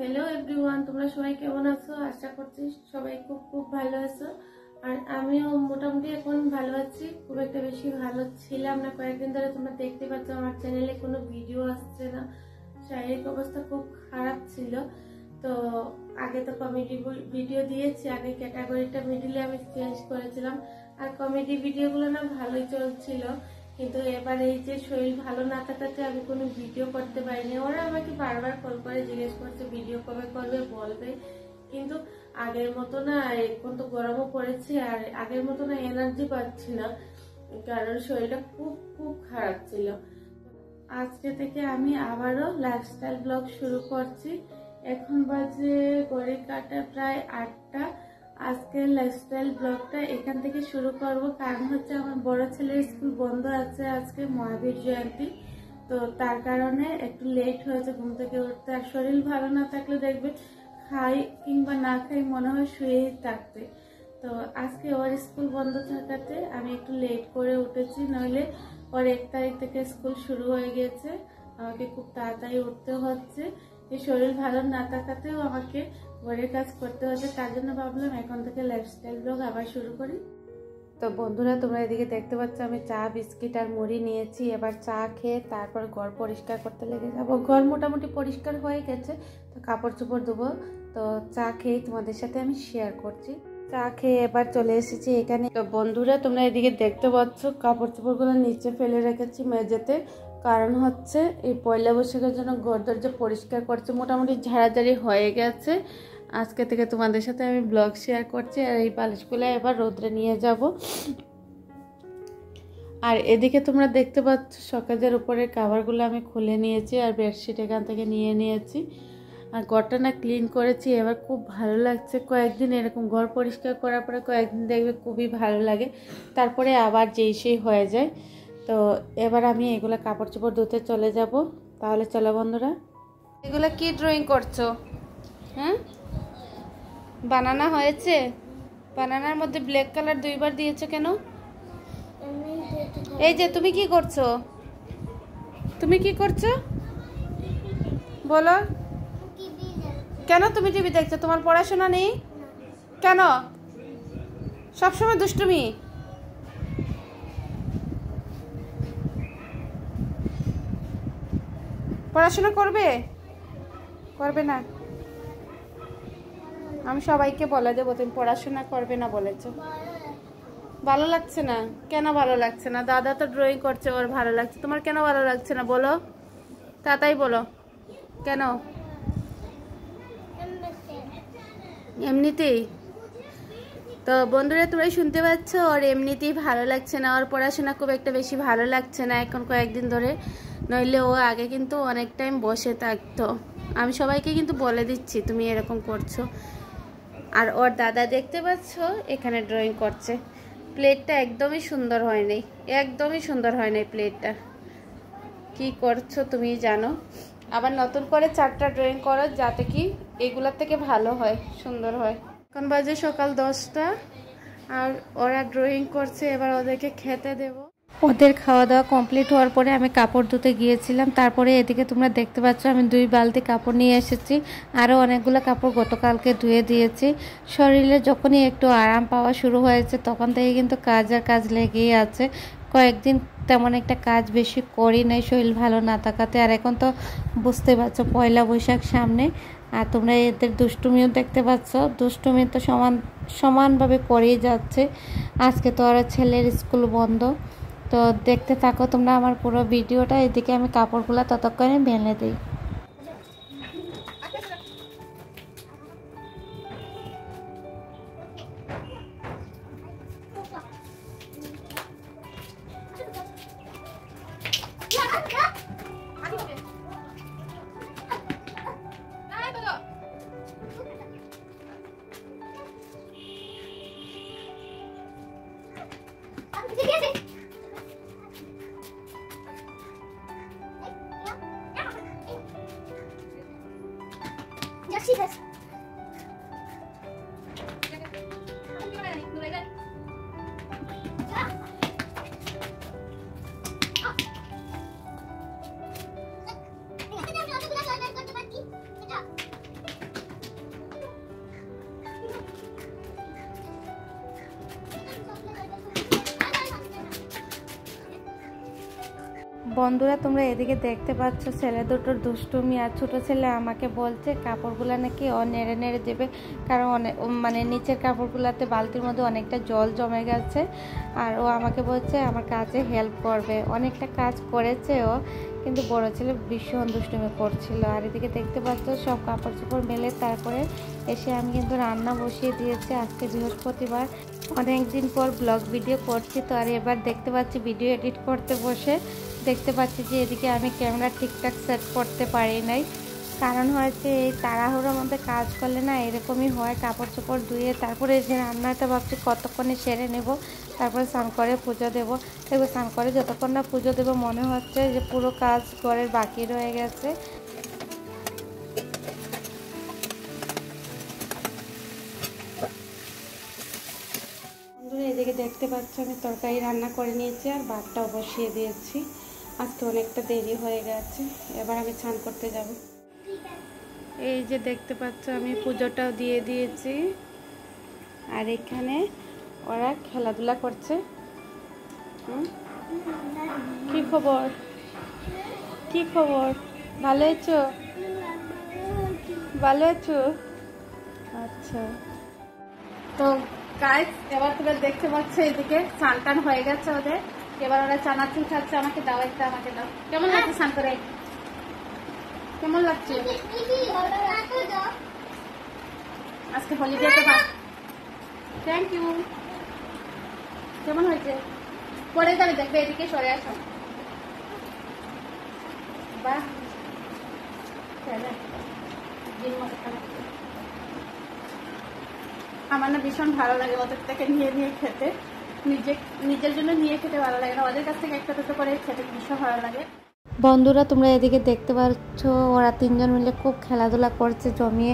Hello everyone, তোমরা সবাই কেমন আছো? আশা করছি সবাই খুব খুব ভালো আছো। আর আমিও মোটামুটি এখন ভালো আছি, খুব একটা বেশি ভালো ছিলাম না। কয়েকদিন ধরে তোমরা দেখতে পাচ্ছ আমার চ্যানেলে কোনো ভিডিও আসছে না, শারীরিক অবস্থা খুব খারাপ ছিল। তো আগে তো কমেডি ভিডিও দিয়েছি, আগে ক্যাটাগরিটা মিডিলে আমি চেঞ্জ করেছিলাম, আর কমেডি ভিডিওগুলো না ভালোই চলছিল। কিন্তু এবার এই যে শরীর ভালো না থাকাতে আমি কোনো ভিডিও করতে পারিনি। ওরা আমাকে বারবার কল করে জিজ্ঞেস করছে ভিডিও কবে করবে, বলবে। কিন্তু আগের মতো না, এখন তো গরমও পড়েছে, আর আগের মতো না এনার্জি পাচ্ছি না, কারণ শরীরটা খুব খুব খারাপ ছিল। আজকে থেকে আমি আবারও লাইফস্টাইল ব্লগ শুরু করছি। এখন বাজে ঘড়ির কাঁটা প্রায় 8টা। আজকের লাইফস্টাইল ব্লগটা এখান থেকে শুরু করব, কারণ হচ্ছে আমার বড় ছেলের স্কুল বন্ধ আছে, আজকে মহাবীর জয়ন্তী। তো তার কারণে একটু লেট হয়েছে ঘুম থেকে উঠতে। আর শরীর ভালো না থাকলে দেখবে খাই কিংবা না খাই মনে হয় শুয়েই থাকতে। তো আজকে ওর স্কুল বন্ধ থাকাতে আমি একটু লেট করে উঠেছি, নইলে ওর 1 তারিখ থেকে স্কুল শুরু হয়ে গেছে। আমাকে খুব তাড়াতাড়ি উঠতে হচ্ছে, এই শরীর ভালো না থাকাতেও আমাকে ঘরের কাজ করতে হচ্ছে। তার জন্য ভাবলাম এখন থেকে লাইফস্টাইল ব্লগ আবার শুরু করি। তো বন্ধুরা, তোমরা এদিকে দেখতে পাচ্ছ আমি চা, বিস্কিট আর মুড়ি নিয়েছি। এবার চা খেয়ে তারপর ঘর পরিষ্কার করতে লেগে যাবো। ঘর মোটামুটি পরিষ্কার হয়ে গেছে, তো কাপড় চোপড় দেবো। তো চা খেয়ে তোমাদের সাথে আমি শেয়ার করছি। চা খেয়ে এবার চলে এসেছি এখানে। তো বন্ধুরা, তোমরা এদিকে দেখতে পাচ্ছ কাপড় চোপড়গুলো নিচে ফেলে রেখেছি মেঝেতে, কারণ হচ্ছে এই পয়লা বৈশাখের জন্য ঘর দরজা পরিষ্কার করছে। মোটামুটি ঝাড়াঝাড়ি হয়ে গেছে। আজকে থেকে তোমাদের সাথে আমি ব্লগ শেয়ার করছি। আর এই বালিশগুলো এবার রোদ্রে নিয়ে যাব। আর এদিকে তোমরা দেখতে পাচ্ছ শোকেজের উপরের কাভারগুলো আমি খুলে নিয়েছি, আর বেডশিট এখান থেকে নিয়ে নিয়েছি। আর ঘরটা না ক্লিন করেছি, এবার খুব ভালো লাগছে। কয়েকদিন এরকম ঘর পরিষ্কার করার পরে কয়েকদিন দেখবে খুবই ভালো লাগে, তারপরে আবার যেই সেই হয়ে যায়। তো এবার আমি এগুলো কাপড় চোপড় ধুতে চলে যাব। তাহলে চলো বন্ধুরা। এগুলো কি ড্রয়িং করছো? হ্যাঁ, বানানা হয়েছে? বানানার মধ্যে ব্ল্যাক কালার 2বার দিয়েছো কেন? এই যে তুমি কি করছো? তুমি কি করছো বলো? কেন তুমি টিভি দেখছো? তোমার পড়াশোনা নেই কেন? সবসময় দুষ্টুমি। পড়াশোনা করবে? করবে না? আমি সবাইকে বলে দেবো তুমি পড়াশোনা করবে না বলেছো। ভালো লাগছে না? কেন ভালো লাগছে না? দাদা তো ড্রয়িং করছে, ওর ভালো লাগছে, তোমার কেন ভালো লাগছে না বলো? তাই বলো কেন? এমনিতেই। তো বন্ধুরা, তোমরাই শুনতে পাচ্ছ, ওর এমনিতেই ভালো লাগছে না, ওর পড়াশোনা খুব একটা বেশি ভালো লাগছে না এখন কয়েকদিন ধরে। নইলে ও আগে কিন্তু অনেক টাইম বসে থাকতো। আমি সবাইকে কিন্তু বলে দিচ্ছি তুমি এরকম করছো। আর ওর দাদা দেখতে পাচ্ছ এখানে ড্রয়িং করছে। প্লেটটা একদমই সুন্দর হয় নাই, একদমই সুন্দর হয় নাই প্লেটটা। কি করছো তুমি জানো? আবার নতুন করে 4টা ড্রয়িং করো, যাতে কি এগুলোর থেকে ভালো হয়, সুন্দর হয়। এখন বাজে সকাল 10টা, আর ওরা ড্রয়িং করছে। এবার ওদেরকে খেতে দেব। ওদের খাওয়া দাওয়া কমপ্লিট হওয়ার পরে আমি কাপড় ধুতে গিয়েছিলাম। তারপরে এদিকে তোমরা দেখতে পাচ্ছ আমি 2 বালতি কাপড় নিয়ে এসেছি। আরও অনেকগুলো কাপড় গতকালকে ধুয়ে দিয়েছি। শরীরে যখনই একটু আরাম পাওয়া শুরু হয়েছে তখন থেকে কিন্তু কাজ আর কাজ লেগেই আছে। কয়েকদিন তেমন একটা কাজ বেশি করি নাই শরীর ভালো না থাকাতে। আর এখন তো বুঝতে পারছো পয়লা বৈশাখ সামনে, আর তোমরা এদের দুষ্টুমিও দেখতে পাচ্ছ। দুষ্টুমি তো সমানভাবে করেই যাচ্ছে। আজকে তো আর ছেলের স্কুল বন্ধ। তো দেখতে থাকো তোমরা আমার পুরো ভিডিওটা। এদিকে আমি কাপড়গুলো ততক্ষণে মেলে দিই। বন্ধুরা তোমরা এদিকে দেখতে পাচ্ছ ছেলে দুটোর দুষ্টুমি। আর ছোট ছেলে আমাকে বলছে কাপড়গুলো নাকি ও নেড়ে নেড়ে দেবে, কারণ অনেক মানে নিচের কাপড়গুলোতে বালতির মধ্যে অনেকটা জল জমে গেছে। আর ও আমাকে বলছে আমার কাজে হেল্প করবে। অনেকটা কাজ করেছে ও, কিন্তু বড় ছেলে ভীষণ দুষ্টুমি করছিল। আর এদিকে দেখতে পাচ্ছ সব কাপড় চোপড় মেলে তারপরে এসে আমি কিন্তু রান্না বসিয়ে দিয়েছি। আজকে বৃহস্পতিবার, অনেক দিন পর ব্লগ ভিডিও করছি। তো আর এবার দেখতে পাচ্ছি ভিডিও এডিট করতে বসে দেখতে পাচ্ছি যে এদিকে আমি ক্যামেরা ঠিকঠাক সেট করতে পারি নাই। কারণ হয়েছে এই তাড়াহুড়োর মধ্যে কাজ করলে না এরকমই হয়। কাপড় চোপড় ধুয়ে তারপরে যে রান্নাটা ভাবছি কতক্ষণে সেরে নেব, তারপরে স্নান করে পুজো দেবো। দেখবো স্নান করে যতক্ষণ না পুজো দেবো মনে হচ্ছে যে পুরো কাজ ঘরের বাকি রয়ে গেছে। এদিকে দেখতে পাচ্ছ আমি তরকারি রান্না করে নিয়েছি আর ভাতটাও বসিয়ে দিয়েছি। আজকে অনেকটা দেরি হয়ে গেছে, এবার আমি স্নান করতে যাব। এই যে দেখতে পাচ্ছ আমি পুজোটাও দিয়ে দিয়েছি। আর এখানে ওরা খেলাধুলা করছে। কি খবর, কি খবর? ভালো আছো? ভালো আছো? আচ্ছা। তো গাইস এবার তোমরা দেখতে পাচ্ছ এদিকে স্নান টান হয়ে গেছে ওদের। এবার ওরা চানাচুর খাচ্ছে। আমাকে দাও একটা, আমাকে দাও। কেমন লাগছে স্নান করে? কেমন লাগছে? আজকে হলিডে তো না। Thank you. কেমন হয়েছে? পরে যাবে দেখবে, এদিকে সরে আসো। বাহ, আমার না ভীষণ ভালো লাগে ওদের থেকে নিয়ে নিয়ে খেতে। নিজের জন্য নিয়ে খেতে ভালো লাগে না, ওদের কাছ থেকে একটা দুটো করে খেতে ভীষণ ভালো লাগে। বন্ধুরা তোমরা এদিকে দেখতে পাচ্ছ ওরা তিনজন মিলে খুব খেলাধুলা করছে, জমিয়ে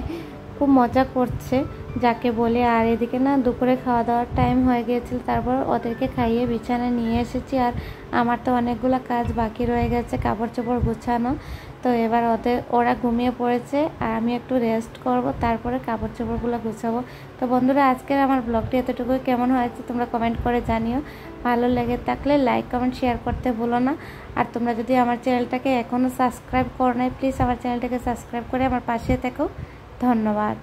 খুব মজা করছে যাকে বলে। আর এদিকে না দুপুরে খাওয়া দাওয়ার টাইম হয়ে গিয়েছিল, তারপর ওদেরকে খাইয়ে বিছানায় নিয়ে এসেছি। আর আমার তো অনেকগুলো কাজ বাকি রয়ে গেছে, কাপড় চোপড় গুছানো। তো এবার ওরা ঘুমিয়ে পড়েছে আর আমি একটু রেস্ট করব, তারপরে কাপড় চোপড়গুলো গুছাবো। তো বন্ধুরা আজকের আমার ব্লগটি এতটুকুই। কেমন হয়েছে তোমরা কমেন্ট করে জানিও। ভালো লেগে থাকলে লাইক কমেন্ট শেয়ার করতে ভুলো না। আর তোমরা যদি আমার চ্যানেলটাকে এখনও সাবস্ক্রাইব করো নাই, প্লিজ আমার চ্যানেলটাকে সাবস্ক্রাইব করে আমার পাশে থেকো। ধন্যবাদ।